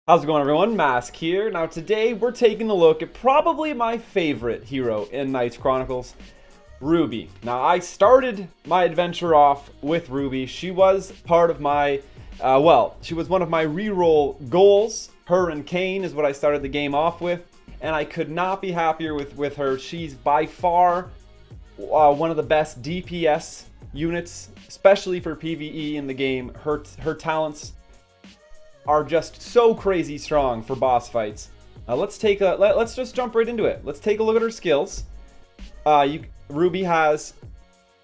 How's it going, everyone? Mask here. Now today we're taking a look at probably my favorite hero in Knights Chronicles, Ruby. Now I started my adventure off with Ruby. She was part of my, she was one of my reroll goals. Her and Kane is what I started the game off with, and I could not be happier with her. She's by far one of the best DPS units, especially for PvE in the game. Her talents are just so crazy strong for boss fights. Let's just jump right into it. Let's take a look at her skills. Ruby has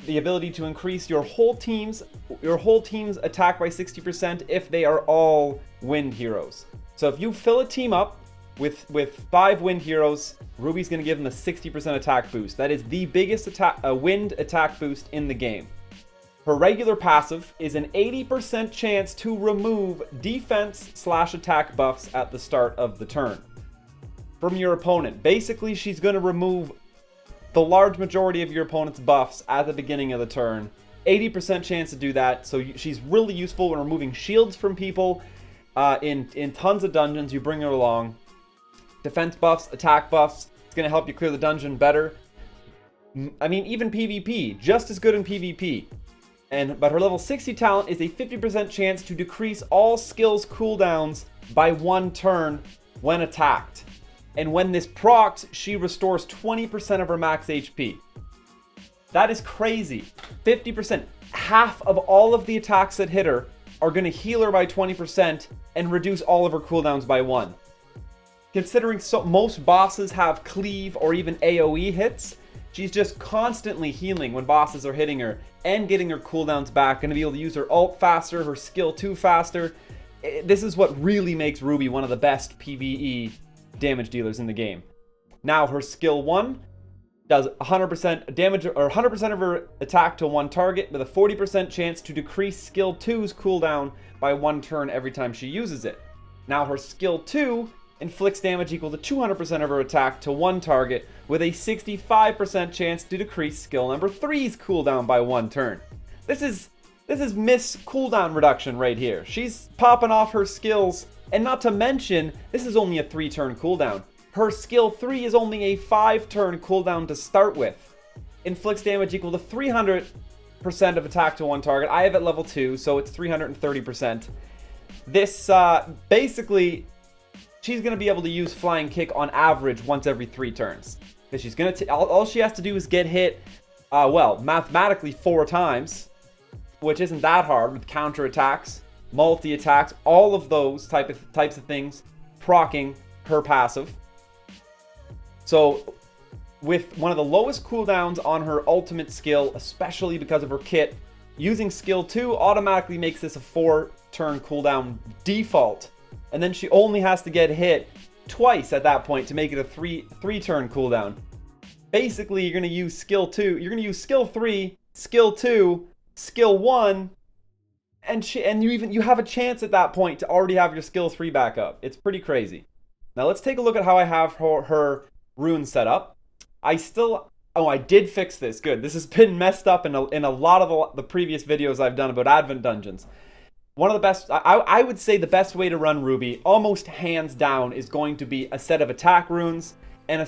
the ability to increase your whole team's attack by 60% if they are all wind heroes. So if you fill a team up with 5 wind heroes, Ruby's going to give them a 60% attack boost. That is the biggest wind attack boost in the game. Her regular passive is an 80% chance to remove defense/attack buffs at the start of the turn from your opponent. Basically, she's going to remove the large majority of your opponent's buffs at the beginning of the turn. 80% chance to do that, so she's really useful when removing shields from people in tons of dungeons. You bring her along. Defense buffs, attack buffs, it's going to help you clear the dungeon better. I mean, even PvP, just as good in PvP. But her level 60 talent is a 50% chance to decrease all skills cooldowns by 1 turn when attacked. And when this procs, she restores 20% of her max HP. That is crazy. 50%. Half of all of the attacks that hit her are going to heal her by 20% and reduce all of her cooldowns by 1. Considering most bosses have cleave or even AoE hits, she's just constantly healing when bosses are hitting her and getting her cooldowns back. Going to be able to use her ult faster, her skill 2 faster. This is what really makes Ruby one of the best PvE damage dealers in the game. Now her skill 1 does 100% damage, or 100% of her attack to 1 target with a 40% chance to decrease skill 2's cooldown by 1 turn every time she uses it. Now her skill 2 inflicts damage equal to 200% of her attack to 1 target with a 65% chance to decrease skill number 3's cooldown by 1 turn. This is miss cooldown reduction right here. She's popping off her skills, and not to mention, this is only a 3-turn cooldown. Her skill 3 is only a 5-turn cooldown to start with. Inflicts damage equal to 300% of attack to 1 target. I have at level 2, so it's 330%. This, basically, she's going to be able to use Flying Kick on average once every 3 turns. Because she's going to, all she has to do is get hit, mathematically 4 times, which isn't that hard with counter attacks, multi attacks, all of those types of things, proccing her passive. So, with one of the lowest cooldowns on her ultimate skill, especially because of her kit, using skill 2 automatically makes this a 4-turn cooldown default. And then she only has to get hit twice at that point to make it a 3-turn cooldown. Basically, you're going to use skill 2. You're going to use skill 3, skill 2, skill 1, and you have a chance at that point to already have your skill 3 back up. It's pretty crazy. Now let's take a look at how I have her rune set up. I did fix this. Good. This has been messed up in a lot of the previous videos I've done about Advent Dungeons. One of the best, I would say the best way to run Ruby, almost hands down, is going to be a set of attack runes and a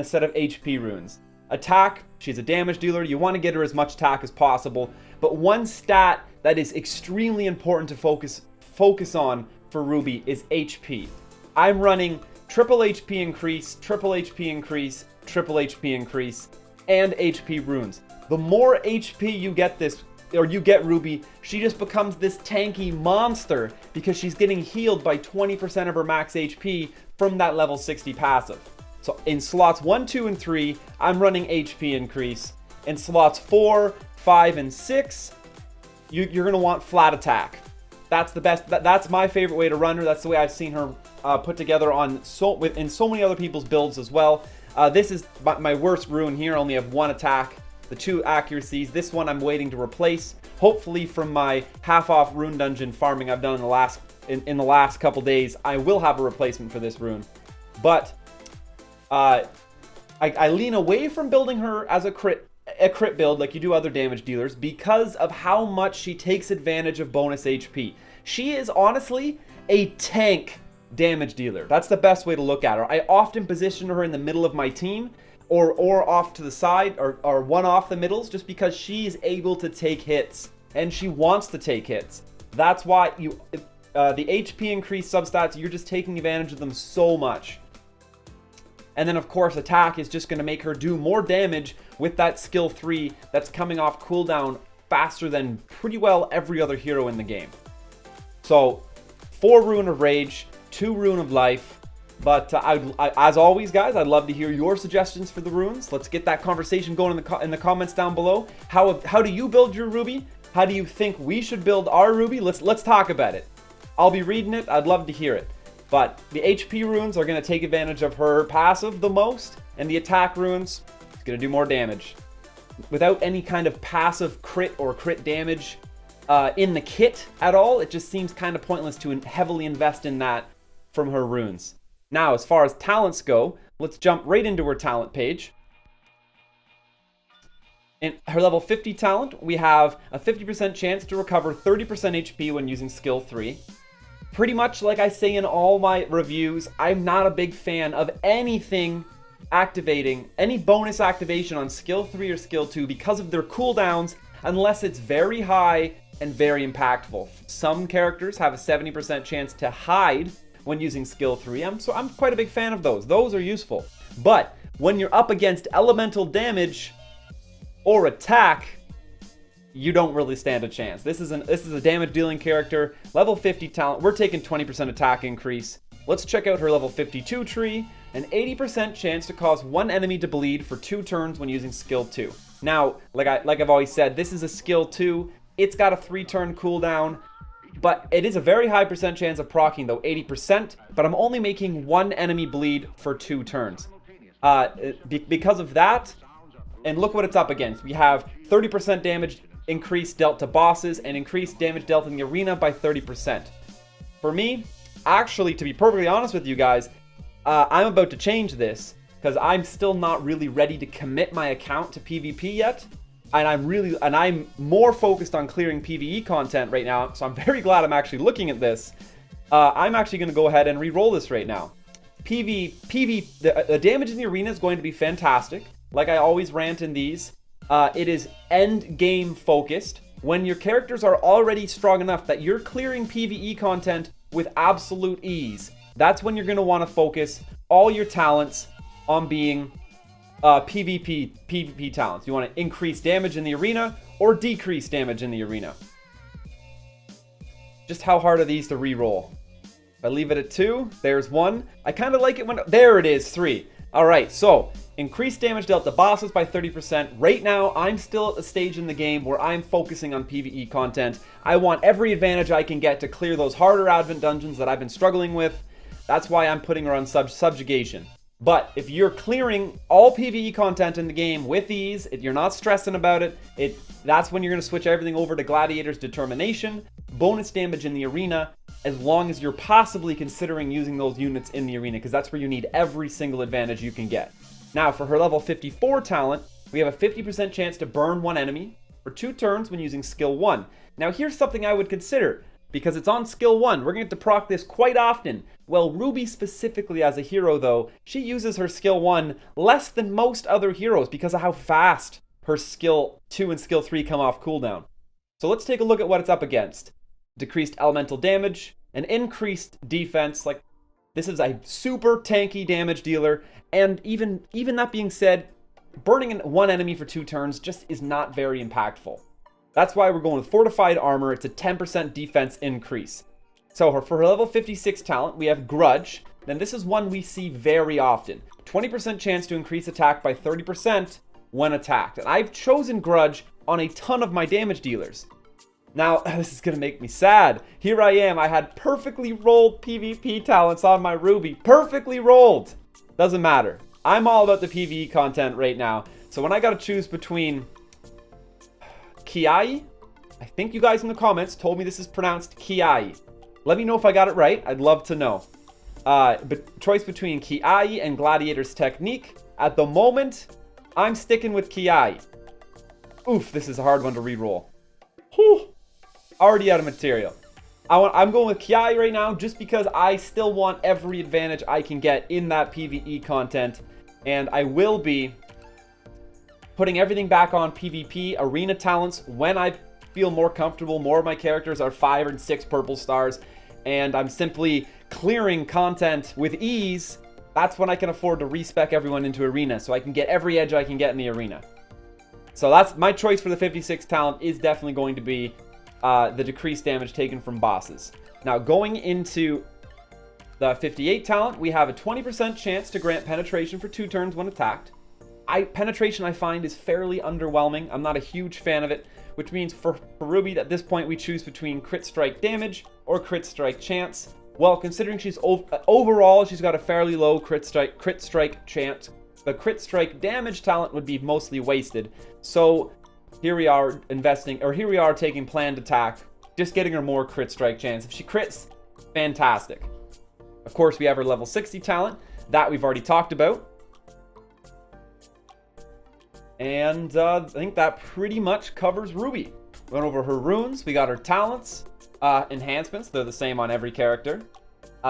set of HP runes. Attack, she's a damage dealer. You want to get her as much attack as possible. But one stat that is extremely important to focus on for Ruby is HP. I'm running triple HP increase, triple HP increase, triple HP increase, and HP runes. The more HP you get Ruby, she just becomes this tanky monster because she's getting healed by 20% of her max HP from that level 60 passive. So in slots 1, 2, and 3, I'm running HP increase. In slots 4, 5, and 6, you're going to want flat attack. That's the best. That's my favorite way to run her. That's the way I've seen her put together in so many other people's builds as well. This is my worst rune here. I only have 1 attack, the 2 accuracies. This one I'm waiting to replace. Hopefully from my half-off rune dungeon farming I've done in the last couple days, I will have a replacement for this rune. But I lean away from building her as a crit build like you do other damage dealers because of how much she takes advantage of bonus HP. She is honestly a tank damage dealer. That's the best way to look at her. I often position her in the middle of my team or off to the side or one off the middles just because she's able to take hits and she wants to take hits. That's why the HP increased substats, you're just taking advantage of them so much. And then, of course, attack is just going to make her do more damage with that skill 3 that's coming off cooldown faster than pretty well every other hero in the game. So, 4 Rune of Rage, 2 Rune of Life. But as always, guys, I'd love to hear your suggestions for the runes. Let's get that conversation going in the comments down below. How do you build your Ruby? How do you think we should build our Ruby? Let's talk about it. I'll be reading it. I'd love to hear it. But the HP runes are going to take advantage of her passive the most, and the attack runes is going to do more damage. Without any kind of passive crit or crit damage in the kit at all, it just seems kind of pointless to heavily invest in that from her runes. Now, as far as talents go, let's jump right into her talent page. In her level 50 talent, we have a 50% chance to recover 30% HP when using skill 3. Pretty much like I say in all my reviews, I'm not a big fan of anything activating, any bonus activation on skill 3 or skill 2 because of their cooldowns, unless it's very high and very impactful. Some characters have a 70% chance to hide when using skill 3, so I'm quite a big fan of those. Those are useful. But when you're up against elemental damage or attack, you don't really stand a chance. This is a damage dealing character, level 50 talent. We're taking 20% attack increase. Let's check out her level 52 tree. An 80% chance to cause one enemy to bleed for 2 turns when using skill 2. Now, like I've always said, this is a skill 2. It's got a 3-turn cooldown, but it is a very high percent chance of proccing, though 80%. But I'm only making 1 enemy bleed for 2 turns. Because of that, and look what it's up against. We have 30% damage increased dealt to bosses and increased damage dealt in the arena by 30%. For me, actually, to be perfectly honest with you guys, I'm about to change this because I'm still not really ready to commit my account to PvP yet, and I'm more focused on clearing PvE content right now. So I'm very glad I'm actually looking at this. I'm actually going to go ahead and re-roll this right now. The damage in the arena is going to be fantastic. Like I always rant in these. It is end game focused when your characters are already strong enough that you're clearing PvE content with absolute ease. That's when you're going to want to focus all your talents on being PvP talents. You want to increase damage in the arena or decrease damage in the arena. Just how hard are these to re-roll? If I leave it at 2, there's 1. I kind of like it when... There it is, 3. Alright, so increased damage dealt to bosses by 30%. Right now, I'm still at the stage in the game where I'm focusing on PvE content. I want every advantage I can get to clear those harder Advent dungeons that I've been struggling with. That's why I'm putting her on subjugation. But if you're clearing all PvE content in the game with ease, you're not stressing about it, that's when you're going to switch everything over to Gladiator's Determination, bonus damage in the arena, as long as you're possibly considering using those units in the arena, because that's where you need every single advantage you can get. Now, for her level 54 talent, we have a 50% chance to burn 1 enemy for 2 turns when using skill 1. Now, here's something I would consider, because it's on skill 1. We're going to proc this quite often. Well, Ruby specifically as a hero, though, she uses her skill 1 less than most other heroes because of how fast her skill 2 and skill 3 come off cooldown. So let's take a look at what it's up against. Decreased elemental damage, an increased defense. Like, this is a super tanky damage dealer, and even that being said, burning 1 enemy for 2 turns just is not very impactful. That's why we're going with fortified armor. It's a 10% defense increase. So for her level 56 talent, we have Grudge. Then this is one we see very often. 20% chance to increase attack by 30% when attacked. And I've chosen Grudge on a ton of my damage dealers. Now, this is going to make me sad. Here I am. I had perfectly rolled PvP talents on my Ruby. Perfectly rolled. Doesn't matter. I'm all about the PvE content right now. So when I got to choose between Kiai, I think you guys in the comments told me this is pronounced Kiai. Let me know if I got it right. I'd love to know. But choice between Kiai and Gladiator's Technique. At the moment, I'm sticking with Kiai. Oof, this is a hard one to re-roll. Whew. Already out of material. I'm going with Kiai right now just because I still want every advantage I can get in that PvE content. And I will be putting everything back on PvP arena talents when I feel more comfortable. More of my characters are 5 and 6 purple stars, and I'm simply clearing content with ease. That's when I can afford to respec everyone into arena, so I can get every edge I can get in the arena. So that's my choice for the 56 talent, is definitely going to be the decreased damage taken from bosses. Now going into the 58 talent, we have a 20% chance to grant penetration for 2 turns when attacked. Penetration I find is fairly underwhelming. I'm not a huge fan of it, which means for Ruby at this point we choose between crit strike damage or crit strike chance. Well, considering she's overall she's got a fairly low crit strike chance, the crit strike damage talent would be mostly wasted. So here we are taking planned attack, just getting her more crit strike chance. If she crits, fantastic. Of course, we have her level 60 talent that we've already talked about. And I think that pretty much covers Ruby. Went over her runes, we got her talents, enhancements, they're the same on every character.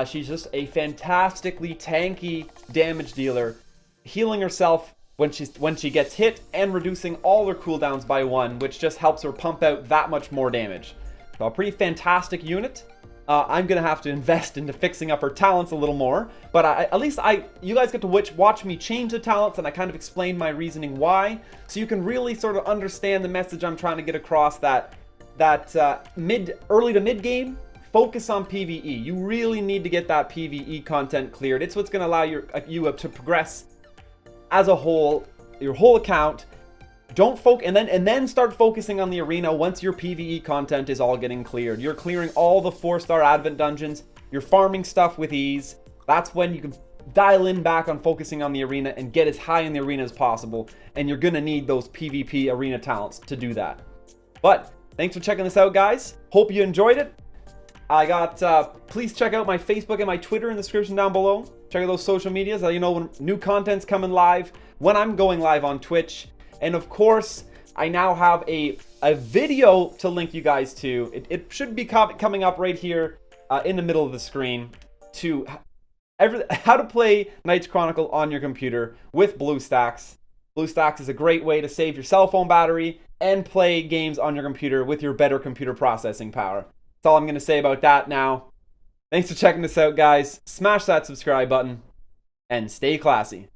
She's just a fantastically tanky damage dealer, healing herself when she gets hit and reducing all her cooldowns by 1, which just helps her pump out that much more damage. So a pretty fantastic unit. I'm gonna have to invest into fixing up her talents a little more, but at least you guys get to watch me change the talents, and I kind of explain my reasoning why, so you can really sort of understand the message I'm trying to get across. That early to mid game, focus on PvE. You really need to get that PvE content cleared. It's what's gonna allow you to progress as a whole, your whole account. Don't focus, and then start focusing on the arena once your PvE content is all getting cleared. You're clearing all the 4-star Advent dungeons. You're farming stuff with ease. That's when you can dial in back on focusing on the arena and get as high in the arena as possible. And you're gonna need those PvP arena talents to do that. But thanks for checking this out, guys. Hope you enjoyed it. Please check out my Facebook and my Twitter in the description down below. Check out those social medias. Let you know when new content's coming live, when I'm going live on Twitch. And of course, I now have a video to link you guys to. It should be coming up right here in the middle of the screen, to how to play Knights Chronicle on your computer with BlueStacks. BlueStacks is a great way to save your cell phone battery and play games on your computer with your better computer processing power. That's all I'm going to say about that now. Thanks for checking this out, guys. Smash that subscribe button and stay classy.